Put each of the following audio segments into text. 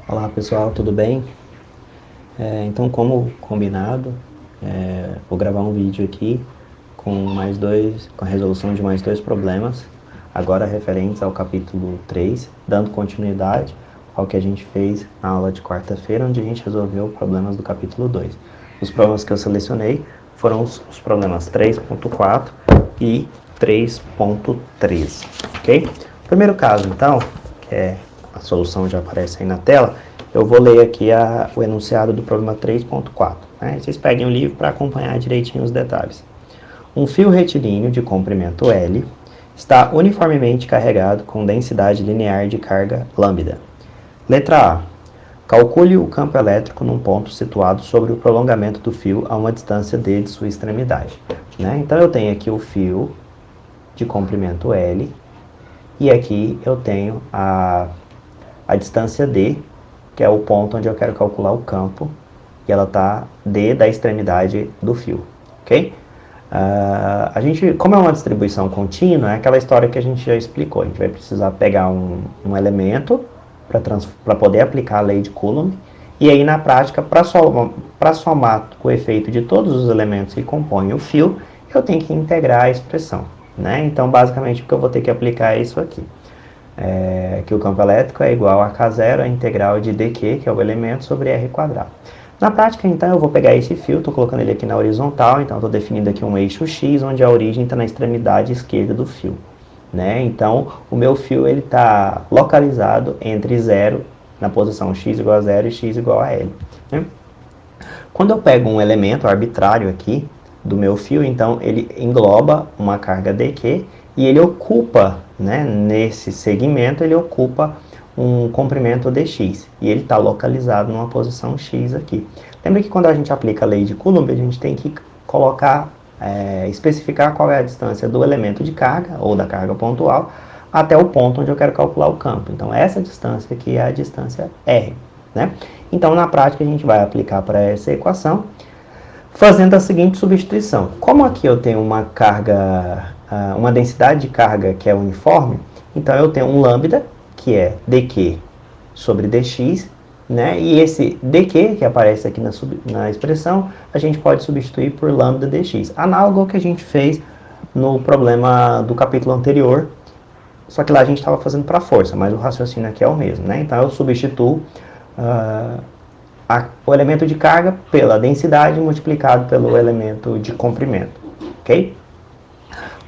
Olá pessoal, tudo bem? Então, como combinado, vou gravar um vídeo aqui com a resolução de mais dois problemas, agora referentes ao capítulo 3, dando continuidade ao que a gente fez na aula de quarta-feira, onde a gente resolveu problemas do capítulo 2. Os problemas que eu selecionei foram os problemas 3.4 e 3.13, ok? O primeiro caso, então, que é a solução já aparece aí na tela, eu vou ler aqui o enunciado do problema 3.4. Né? Vocês peguem o livro para acompanhar direitinho os detalhes. Um fio retilíneo de comprimento L está uniformemente carregado com densidade linear de carga lambda. Letra A. Calcule o campo elétrico num ponto situado sobre o prolongamento do fio a uma distância D de sua extremidade. Né? Então eu tenho aqui o fio de comprimento L e aqui eu tenho a distância D, que é o ponto onde eu quero calcular o campo, e ela está D da extremidade do fio, ok? A gente, como é uma distribuição contínua, é aquela história que a gente já explicou. A gente vai precisar pegar um elemento para poder aplicar a lei de Coulomb, e aí na prática, para somar o efeito de todos os elementos que compõem o fio, eu tenho que integrar a expressão. Né? Então, basicamente, o que eu vou ter que aplicar é isso aqui. Que o campo elétrico é igual a K0, a integral de dq, que é o elemento, sobre r quadrado. Na prática, então, eu vou pegar esse fio, estou colocando ele aqui na horizontal, então estou definindo aqui um eixo x, onde a origem está na extremidade esquerda do fio. Né? Então, o meu fio está localizado entre 0, na posição x igual a 0 e x igual a L. Né? Quando eu pego um elemento arbitrário aqui do meu fio, então ele engloba uma carga dq e ele ocupa, né, nesse segmento, ele ocupa um comprimento dx e ele está localizado numa posição x aqui. Lembra que quando a gente aplica a lei de Coulomb, a gente tem que colocar, especificar qual é a distância do elemento de carga, ou da carga pontual, até o ponto onde eu quero calcular o campo. Então, essa distância aqui é a distância R. Né? Então, na prática, a gente vai aplicar para essa equação, fazendo a seguinte substituição. Como aqui eu tenho uma carga, uma densidade de carga que é uniforme, então eu tenho um lambda, que é dq sobre dx, né? E esse dq, que aparece aqui na expressão, a gente pode substituir por lambda dx. Análogo ao que a gente fez no problema do capítulo anterior, só que lá a gente estava fazendo para força, mas o raciocínio aqui é o mesmo. Né? Então eu substituo o elemento de carga pela densidade multiplicado pelo elemento de comprimento, ok?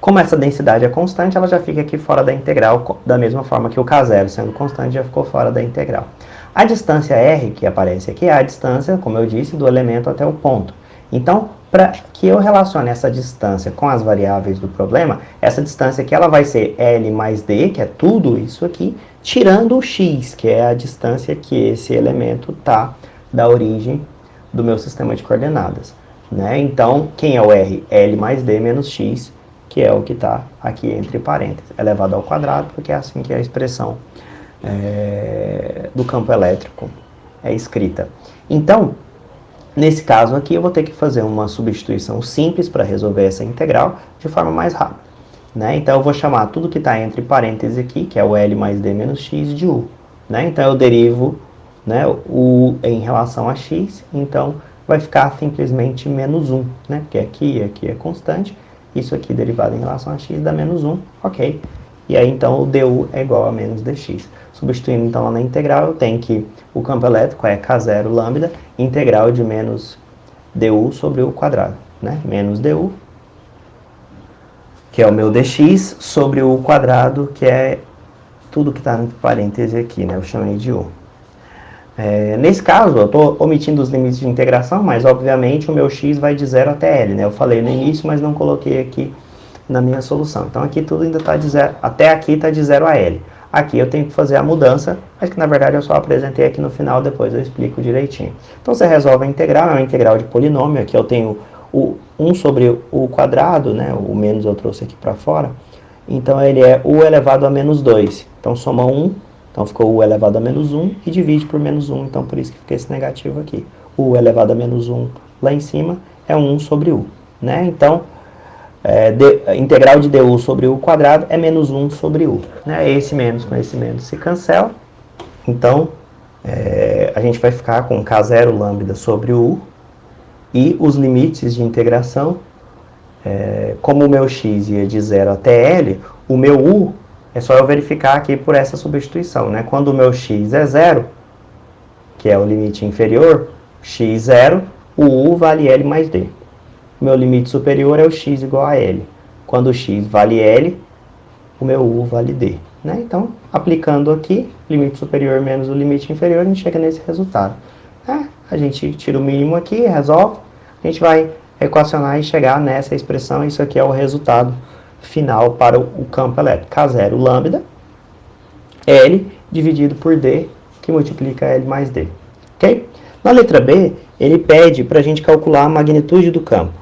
Como essa densidade é constante, ela já fica aqui fora da integral, da mesma forma que o K0 sendo constante já ficou fora da integral. A distância R, que aparece aqui, é a distância, como eu disse, do elemento até o ponto. Então, para que eu relacione essa distância com as variáveis do problema, essa distância aqui ela vai ser L mais D, que é tudo isso aqui, tirando o x, que é a distância que esse elemento está da origem do meu sistema de coordenadas. Né? Então, quem é o R? L mais D menos x, que é o que está aqui entre parênteses, elevado ao quadrado, porque é assim que a expressão do campo elétrico é escrita. Então, nesse caso aqui, eu vou ter que fazer uma substituição simples para resolver essa integral de forma mais rápida. Né? Então, eu vou chamar tudo que está entre parênteses aqui, que é o L mais D menos x, de U. Né? Então, eu derivo, né, o em relação a x, então vai ficar simplesmente menos 1, né? Porque aqui é constante, isso aqui derivado em relação a x dá menos 1, ok? E aí então o du é igual a menos dx. Substituindo então lá na integral, eu tenho que o campo elétrico é K0 lambda, integral de menos du sobre o quadrado, né? Menos du, que é o meu dx, sobre o quadrado, que é tudo que está entre parênteses aqui, né? Eu chamei de u. Nesse caso, eu estou omitindo os limites de integração, mas obviamente o meu x vai de 0 até L, né? Eu falei no início, mas não coloquei aqui na minha solução. Então aqui tudo ainda está de 0, até aqui está de 0 a L. Aqui eu tenho que fazer a mudança, mas que na verdade eu só apresentei aqui no final, depois eu explico direitinho. Então você resolve a integral, é uma integral de polinômio, aqui eu tenho o 1 sobre o quadrado, né? O menos eu trouxe aqui para fora. Então ele é u elevado a menos 2. Então soma 1. Então ficou u elevado a menos 1 e divide por menos 1, então por isso que fica esse negativo aqui. U elevado a menos 1 lá em cima é 1 sobre u. Né? Então, integral de du sobre u quadrado é menos 1 sobre u. Né? Esse menos com esse menos se cancela. Então, A gente vai ficar com K0 lambda sobre o U e os limites de integração. Como o meu x ia de 0 até L, o meu U é só eu verificar aqui por essa substituição, né? Quando o meu x é 0, que é o limite inferior, x 0, o U vale L mais D. O meu limite superior é o x igual a L. Quando o x vale L, o meu U vale D. Né? Então, aplicando aqui, limite superior menos o limite inferior, a gente chega nesse resultado. A gente tira o mínimo aqui, resolve, a gente vai equacionar e chegar nessa expressão. Isso aqui é o resultado final para o campo elétrico. K0 lambda, L dividido por D, que multiplica L mais D. Ok? Na letra B, ele pede para a gente calcular a magnitude do campo.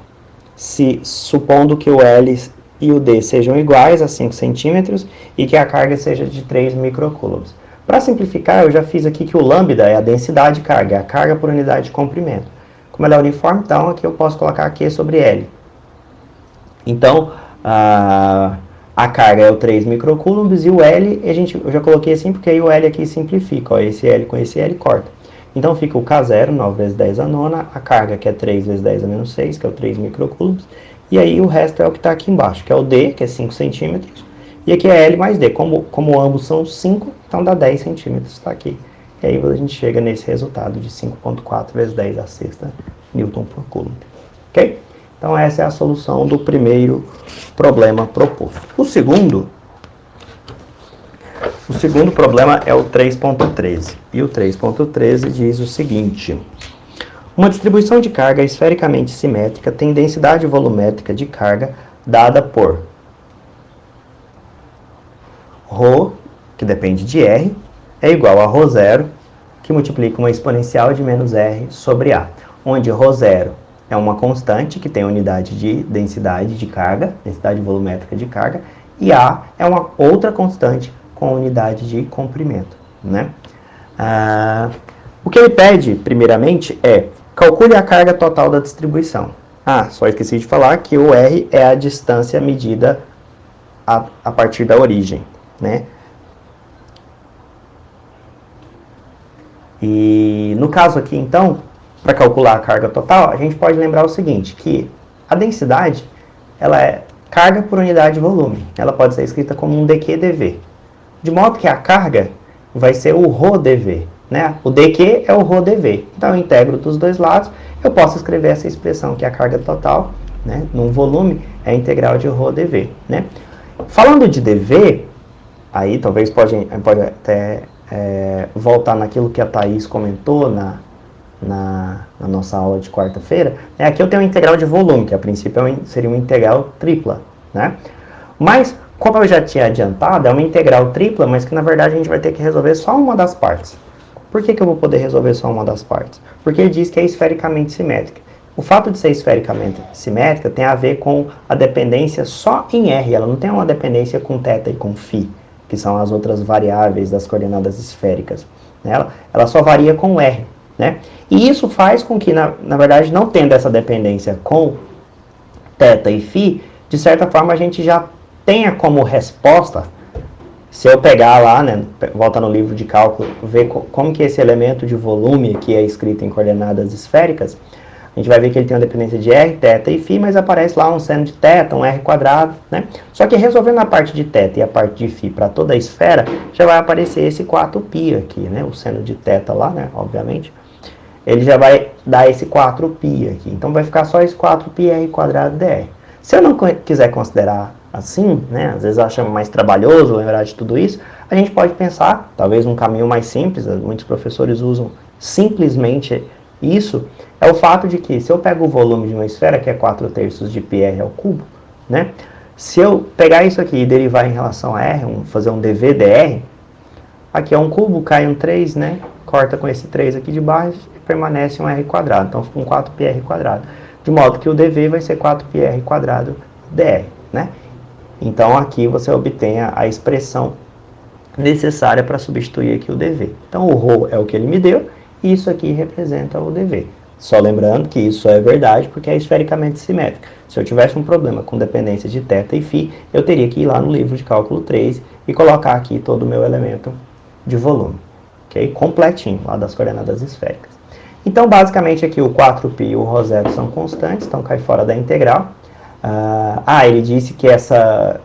Supondo que o L e o D sejam iguais a 5 centímetros e que a carga seja de 3 microcoulombs. Para simplificar, eu já fiz aqui que o lambda é a densidade de carga, é a carga por unidade de comprimento. Como ela é uniforme, então aqui eu posso colocar Q sobre L. Então, a carga é o 3 microcoulombs e o L, eu já coloquei assim porque aí o L aqui simplifica. Ó, esse L com esse L corta. Então fica o K0, 9 vezes 10 a nona, a carga que é 3 vezes 10 a menos 6, que é o 3 microcoulombs. E aí o resto é o que está aqui embaixo, que é o D, que é 5 centímetros. E aqui é L mais D. Como ambos são 5, então dá 10 centímetros, está aqui. E aí a gente chega nesse resultado de 5,4 vezes 10 a sexta Newton por Coulomb. Ok? Então essa é a solução do primeiro problema proposto. O segundo problema é o 3.13. E o 3.13 diz o seguinte: uma distribuição de carga esfericamente simétrica tem densidade volumétrica de carga dada por ρ, que depende de R, é igual a ρ0, que multiplica uma exponencial de menos R sobre A, onde ρ0 é uma constante que tem unidade de densidade de carga, densidade volumétrica de carga, e A é uma outra constante com unidade de comprimento. Né? O que ele pede, primeiramente, é calcule a carga total da distribuição. Só esqueci de falar que o R é a distância medida a partir da origem. Né? E no caso aqui, então, para calcular a carga total, a gente pode lembrar o seguinte, que a densidade, ela é carga por unidade de volume. Ela pode ser escrita como um dQ/dV. De modo que a carga vai ser o ρdV. Né? O dQ é o ρdV. Então, eu integro dos dois lados. Eu posso escrever essa expressão que é a carga total, né, num volume, é a integral de ρdV. Né? Falando de dV, aí talvez pode até voltar naquilo que a Thaís comentou na nossa aula de quarta-feira. Aqui eu tenho uma integral de volume, que a princípio seria uma integral tripla. Né? Mas, como eu já tinha adiantado, é uma integral tripla, mas que na verdade a gente vai ter que resolver só uma das partes. Por que eu vou poder resolver só uma das partes? Porque ele diz que é esfericamente simétrica. O fato de ser esfericamente simétrica tem a ver com a dependência só em R. Ela não tem uma dependência com θ e com φ, que são as outras variáveis das coordenadas esféricas. Ela só varia com R. Né? E isso faz com que, na verdade, não tendo essa dependência com θ e φ, de certa forma a gente já tenha como resposta, se eu pegar lá, né, volta no livro de cálculo, ver como que esse elemento de volume aqui é escrito em coordenadas esféricas, a gente vai ver que ele tem uma dependência de R, θ e φ, mas aparece lá um seno de θ, um R quadrado, né? Só que resolvendo a parte de θ e a parte de φ para toda a esfera, já vai aparecer esse 4π aqui, né? O seno de θ lá, né, obviamente. Ele já vai dar esse 4π aqui. Então vai ficar só esse 4π R quadrado dr. Se eu não quiser considerar assim, né, às vezes acha mais trabalhoso lembrar de tudo isso, a gente pode pensar, talvez um caminho mais simples, muitos professores usam simplesmente isso, é o fato de que se eu pego o volume de uma esfera, que é 4/3 de πr ao cubo, né, se eu pegar isso aqui e derivar em relação a R, fazer um dV dr, aqui é um cubo, cai um 3, né, corta com esse 3 aqui de baixo e permanece um R quadrado, então fica um 4πr quadrado, de modo que o dV vai ser 4πr quadrado dr, né. Então, aqui você obtém a expressão necessária para substituir aqui o dV. Então, o ρ é o que ele me deu, e isso aqui representa o dV. Só lembrando que isso é verdade porque é esfericamente simétrico. Se eu tivesse um problema com dependência de θ e φ, eu teria que ir lá no livro de cálculo 3 e colocar aqui todo o meu elemento de volume. ok? Completinho, lá das coordenadas esféricas. Então, basicamente, aqui o 4π e o ρ0 são constantes, então cai fora da integral. Ele disse que essa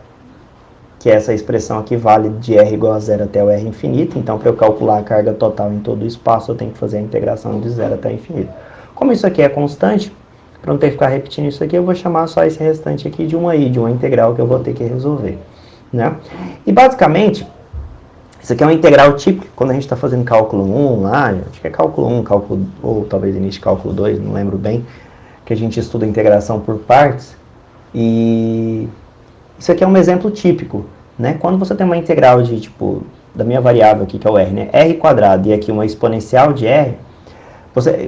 expressão aqui vale de r igual a 0 até o r infinito, então para eu calcular a carga total em todo o espaço, eu tenho que fazer a integração de 0 até o infinito. Como isso aqui é constante, para não ter que ficar repetindo isso aqui, eu vou chamar só esse restante aqui de uma integral que eu vou ter que resolver, né? E basicamente, isso aqui é uma integral típica quando a gente está fazendo cálculo 1 lá, acho que é cálculo 1, ou talvez início de cálculo 2, não lembro bem, que a gente estuda integração por partes. E isso aqui é um exemplo típico, né? Quando você tem uma integral de, tipo, da minha variável aqui, que é o r, né? R quadrado, e aqui uma exponencial de r,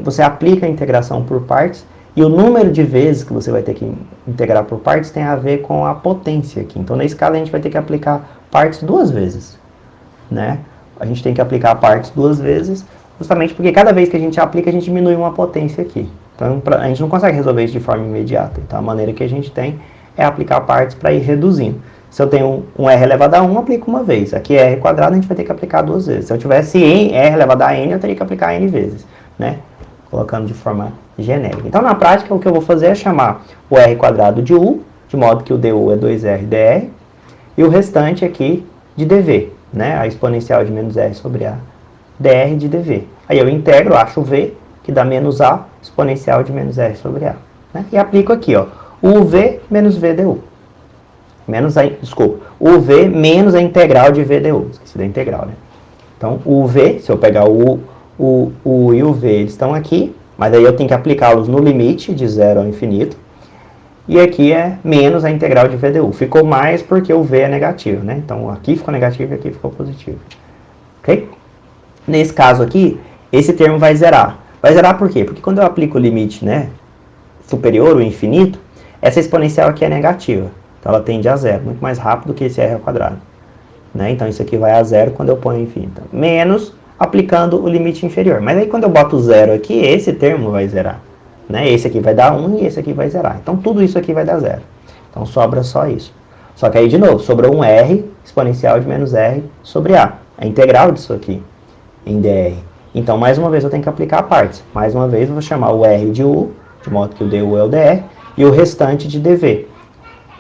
você aplica a integração por partes, e o número de vezes que você vai ter que integrar por partes tem a ver com a potência aqui. Então, nesse caso, a gente vai ter que aplicar partes duas vezes, né? A gente tem que aplicar partes duas vezes, justamente porque cada vez que a gente aplica, a gente diminui uma potência aqui. Então, a gente não consegue resolver isso de forma imediata. Então, a maneira que a gente tem é aplicar partes para ir reduzindo. Se eu tenho um r elevado a 1, eu aplico uma vez. Aqui é r quadrado, a gente vai ter que aplicar duas vezes. Se eu tivesse r elevado a n, eu teria que aplicar n vezes, né? Colocando de forma genérica. Então, na prática, o que eu vou fazer é chamar o r quadrado de u, de modo que o du é 2r dr, e o restante aqui de dv, né? A exponencial de menos r sobre a dr de dv. Aí eu integro, acho o v, que dá menos a exponencial de menos r sobre a, né? E aplico aqui, ó, uv menos v du. uv menos a integral de v du. Esqueci da integral, né? Então, o v, se eu pegar o e o v, eles estão aqui, mas aí eu tenho que aplicá-los no limite de 0 ao infinito. E aqui é menos a integral de v du. Ficou mais porque o v é negativo, né? Então, aqui ficou negativo e aqui ficou positivo. Ok? Nesse caso aqui, esse termo vai zerar. Vai zerar por quê? Porque quando eu aplico o limite, né, superior, o infinito, essa exponencial aqui é negativa. Então, ela tende a zero, muito mais rápido que esse r ao quadrado, né? Então, isso aqui vai a zero quando eu ponho infinito. Menos aplicando o limite inferior. Mas aí, quando eu boto zero aqui, esse termo vai zerar, né? Esse aqui vai dar 1 e esse aqui vai zerar. Então, tudo isso aqui vai dar zero. Então, sobra só isso. Só que aí, de novo, sobrou um r exponencial de menos r sobre a. A integral disso aqui, em dr. Então, mais uma vez, eu tenho que aplicar partes. Mais uma vez, eu vou chamar o r de u, de modo que o du é o dr, e o restante de dv.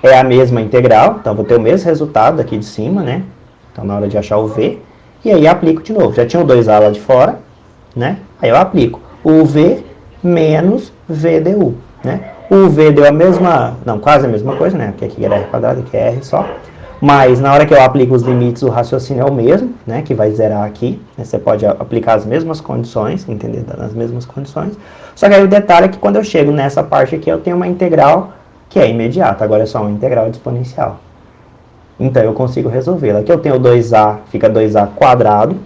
É a mesma integral, então vou ter o mesmo resultado aqui de cima, né? Então, na hora de achar o v, e aí aplico de novo. Já tinha o 2a lá de fora, né? Aí eu aplico o v menos v du, né? O v deu a mesma, não, quase a mesma coisa, né? Porque aqui era r quadrado, aqui é r só. Mas na hora que eu aplico os limites, o raciocínio é o mesmo, né? Que vai zerar aqui. Né? Você pode aplicar as mesmas condições, entender? Nas mesmas condições. Só que aí o detalhe é que quando eu chego nessa parte aqui, eu tenho uma integral que é imediata. Agora é só uma integral de exponencial. Então eu consigo resolvê-la. Aqui eu tenho 2a, fica 2a quadrado.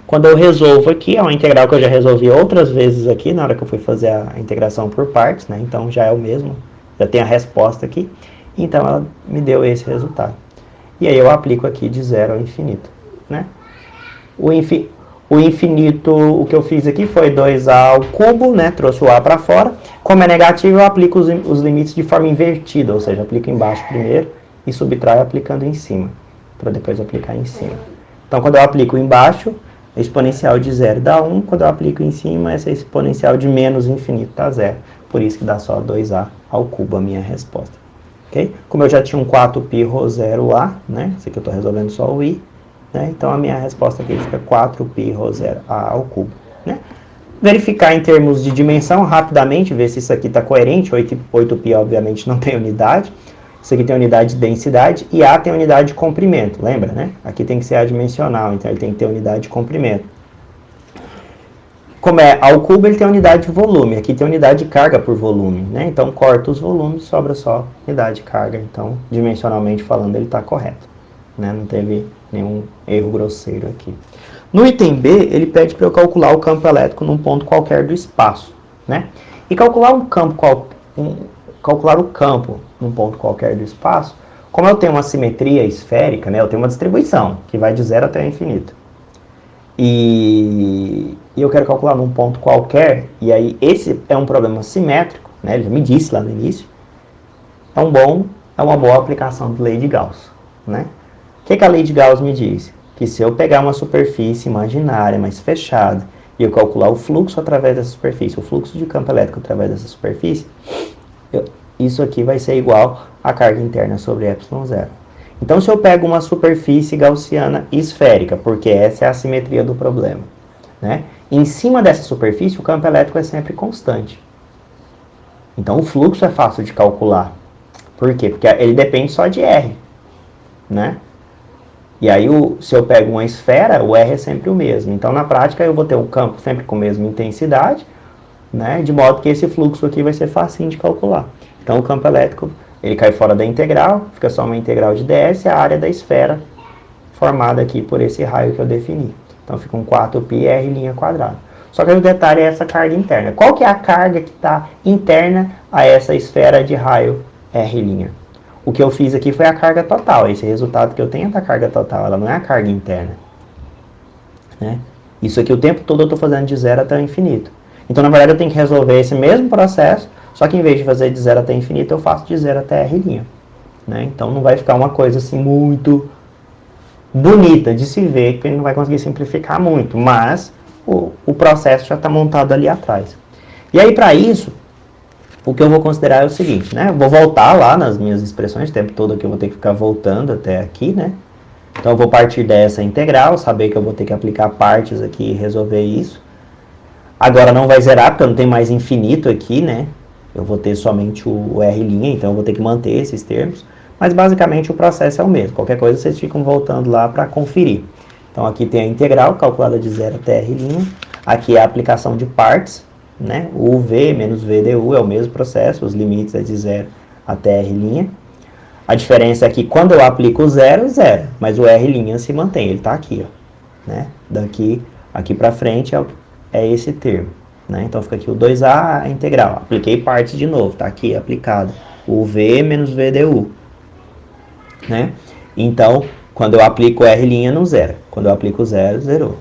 Quando eu resolvo aqui, é uma integral que eu já resolvi outras vezes aqui, na hora que eu fui fazer a integração por partes, né? Então já é o mesmo, já tem a resposta aqui. Então ela me deu esse resultado. E aí eu aplico aqui de 0 ao infinito, né? O infinito, o que eu fiz aqui foi 2a ao cubo, né? Trouxe o a para fora. Como é negativo, eu aplico os limites de forma invertida, ou seja, aplico embaixo primeiro e subtraio aplicando em cima, para depois aplicar em cima. Então, quando eu aplico embaixo, a exponencial de 0 dá 1. Quando eu aplico em cima, essa exponencial de menos infinito dá 0. Por isso que dá só 2a ao cubo a minha resposta. Okay? Como eu já tinha um 4π ρ0a, né? Esse aqui eu estou resolvendo só o i, né? Então a minha resposta aqui fica 4π ρ0a ao cubo, né? Verificar em termos de dimensão rapidamente, ver se isso aqui está coerente. 8π obviamente não tem unidade, isso aqui tem unidade de densidade e a tem unidade de comprimento, lembra, né? Aqui tem que ser adimensional, então ele tem que ter unidade de comprimento. Como é ao cubo, ele tem unidade de volume. Aqui tem unidade de carga por volume, né? Então, corta os volumes, sobra só unidade de carga. Então, dimensionalmente falando, ele está correto, né? Não teve nenhum erro grosseiro aqui. No item B, ele pede para eu calcular o campo elétrico num ponto qualquer do espaço, né? E calcular calcular o campo num ponto qualquer do espaço, como eu tenho uma simetria esférica, né? Eu tenho uma distribuição que vai de 0 até o infinito. E eu quero calcular num ponto qualquer, e aí esse é um problema simétrico, né? Ele já me disse lá no início. É uma boa aplicação da lei de Gauss, né? O que a lei de Gauss me diz? que se eu pegar uma superfície imaginária, mas fechada, e eu calcular o fluxo através dessa superfície, o fluxo de campo elétrico através dessa superfície, isso aqui vai ser igual à carga interna sobre ε0. Então, se eu pego uma superfície gaussiana esférica, porque essa é a simetria do problema, né? Em cima dessa superfície, o campo elétrico é sempre constante. Então, o fluxo é fácil de calcular. Por quê? Porque ele depende só de R, né? E aí, se eu pego uma esfera, o R é sempre o mesmo. Então, na prática, eu vou ter um campo sempre com a mesma intensidade, né? De modo que esse fluxo aqui vai ser facinho de calcular. Então, o campo elétrico, ele cai fora da integral, fica só uma integral de ds, e a área da esfera formada aqui por esse raio que eu defini. Então, fica um 4π r². Só que o detalhe é essa carga interna. Qual que é a carga que está interna a essa esfera de raio r'? O que eu fiz aqui foi a carga total. Esse resultado que eu tenho é da carga total, ela não é a carga interna, né? Isso aqui o tempo todo eu estou fazendo de 0 até o infinito. Então, na verdade, eu tenho que resolver esse mesmo processo, só que em vez de fazer de 0 até infinito, eu faço de 0 até r'. Né? Então, não vai ficar uma coisa assim muito bonita de se ver, porque ele não vai conseguir simplificar muito, mas o processo já está montado ali atrás. E aí, para isso, o que eu vou considerar é o seguinte, né? Eu vou voltar lá nas minhas expressões, o tempo todo aqui eu vou ter que ficar voltando até aqui, né? Então, eu vou partir dessa integral, saber que eu vou ter que aplicar partes aqui e resolver isso. Agora não vai zerar, porque eu não tenho mais infinito aqui, né? Eu v'ou ter somente o R', então eu vou ter que manter esses termos. Mas basicamente o processo é o mesmo. Qualquer coisa vocês ficam voltando lá para conferir. Então aqui tem a integral, calculada de 0 até R'. Aqui é a aplicação de partes, né? O V menos V du é o mesmo processo, os limites é de 0 até R'. A diferença é que quando eu aplico o zero, zero. Mas o R' se mantém, ele está aqui, ó, né? Daqui aqui para frente é esse termo, né? Então fica aqui o 2a, a integral. Apliquei partes de novo, está aqui aplicado o V menos V du, né? Então, quando eu aplico o R' não zera. Quando eu aplico o zero, zerou,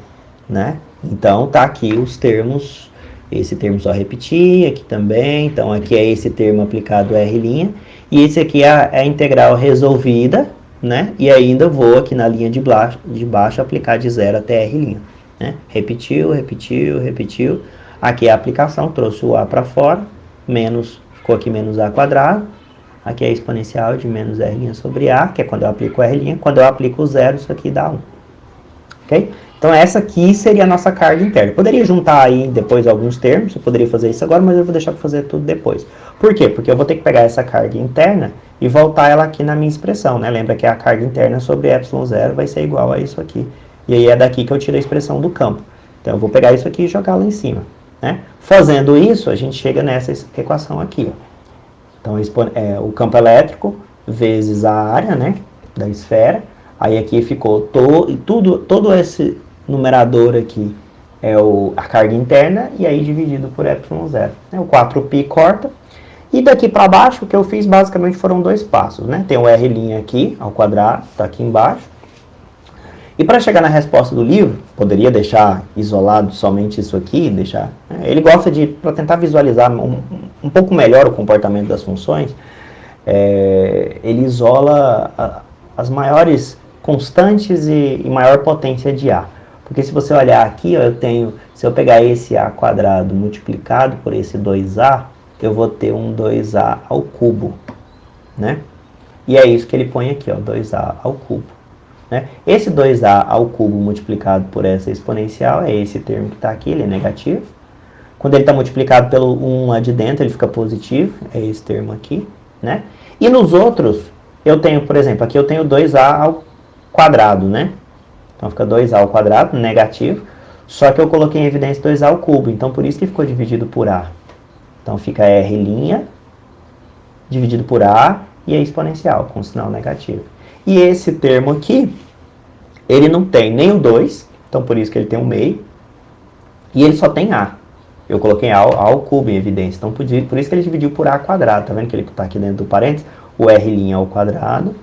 né? Então, tá aqui os termos, esse termo só repetir, aqui também. Então, aqui é esse termo aplicado R', e esse aqui é a integral resolvida, né? E ainda vou aqui na linha de baixo aplicar de 0 até R'. Né? Repetiu, repetiu, repetiu. Aqui é a aplicação, trouxe o a para fora, menos, ficou aqui menos a quadrado. Aqui é a exponencial de menos r' sobre a, que é quando eu aplico o r'. Quando eu aplico o zero, isso aqui dá 1. Ok? Então, essa aqui seria a nossa carga interna. Eu poderia juntar aí depois alguns termos, eu poderia fazer isso agora, mas eu vou deixar para fazer tudo depois. Por quê? Porque eu vou ter que pegar essa carga interna e voltar ela aqui na minha expressão, né? Lembra que a carga interna sobre ε0 vai ser igual a isso aqui. E aí é daqui que eu tiro a expressão do campo. Então, eu vou pegar isso aqui e jogar lá em cima, né? Fazendo isso, a gente chega nessa equação aqui, ó. Então, o campo elétrico vezes a área, né, da esfera. Aí aqui ficou todo esse numerador aqui é a carga interna, e aí dividido por ε0. O 4π corta. E daqui para baixo, o que eu fiz basicamente foram dois passos, né? Tem o R' aqui, ao quadrado, está aqui embaixo. E para chegar na resposta do livro, poderia deixar isolado somente isso aqui, deixar... Né? Ele gosta de, para tentar visualizar um pouco melhor o comportamento das funções, ele isola as maiores constantes e maior potência de A. Porque se você olhar aqui, ó, se eu pegar esse A quadrado multiplicado por esse 2A, eu vou ter um 2A ao cubo, né? E é isso que ele põe aqui, ó, 2A ao cubo. Né? Esse 2A ao cubo multiplicado por essa exponencial é esse termo que está aqui, ele é negativo. Quando ele está multiplicado pelo 1 lá de dentro, ele fica positivo, é esse termo aqui. Né? E nos outros, eu tenho, por exemplo, aqui eu tenho 2A ao quadrado, né? Então fica 2A ao quadrado, negativo, só que eu coloquei em evidência 2A ao cubo, então por isso que ficou dividido por A. Então fica R' dividido por A e a exponencial, com sinal negativo. E esse termo aqui, ele não tem nem o 2, então por isso que ele tem um meio, e ele só tem A. Eu coloquei A ao cubo em evidência, então por isso que ele dividiu por A quadrado, tá vendo que ele está aqui dentro do parênteses? O R' ao quadrado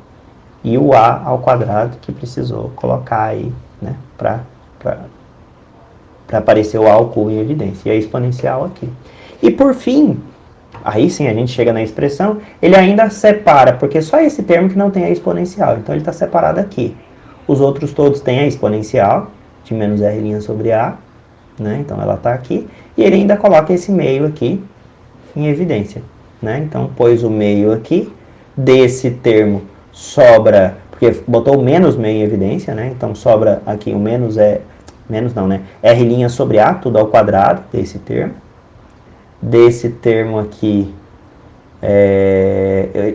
e o A ao quadrado que precisou colocar aí, né, para aparecer o A ao cubo em evidência, e a exponencial aqui. E por fim, aí sim a gente chega na expressão, ele ainda separa, porque só esse termo que não tem a exponencial, então ele está separado aqui. Os outros todos têm a exponencial de menos R' sobre A, né? Então ela está aqui. E ele ainda coloca esse meio aqui em evidência, né? Então pôs o meio aqui. Desse termo sobra, porque botou o menos meio em evidência, né? Então sobra aqui o menos menos não, né? R' sobre A, tudo ao quadrado desse termo. Desse termo aqui,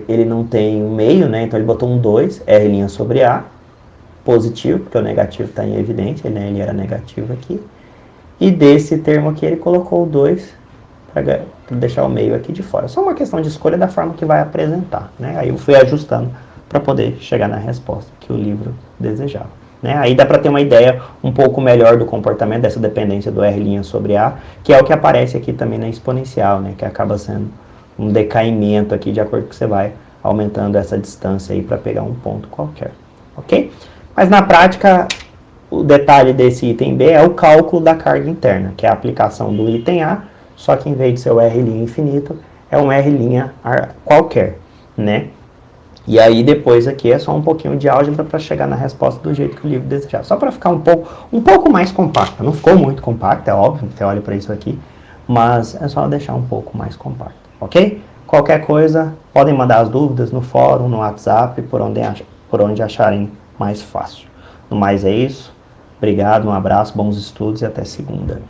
ele não tem um meio, né? Então ele botou um 2, R' sobre A, positivo, porque o negativo está em evidência, né? Ele era negativo aqui. E desse termo aqui ele colocou o 2 para deixar o meio aqui de fora. Só uma questão de escolha da forma que vai apresentar, né? Aí eu fui ajustando para poder chegar na resposta que o livro desejava. Né? Aí dá para ter uma ideia um pouco melhor do comportamento dessa dependência do R' sobre A, que é o que aparece aqui também na exponencial, né? Que acaba sendo um decaimento aqui de acordo com que você vai aumentando essa distância aí para pegar um ponto qualquer, ok? Mas na prática, o detalhe desse item B é o cálculo da carga interna, que é a aplicação do item A, só que em vez de ser o R' infinito, é um R' qualquer, né? E aí depois aqui é só um pouquinho de álgebra para chegar na resposta do jeito que o livro desejava. Só para ficar um pouco mais compacta. Não ficou muito compacta, é óbvio, você olha para isso aqui, mas é só deixar um pouco mais compacta, ok? Qualquer coisa, podem mandar as dúvidas no fórum, no WhatsApp, por onde acharem mais fácil. No mais é isso. Obrigado, um abraço, bons estudos e até segunda.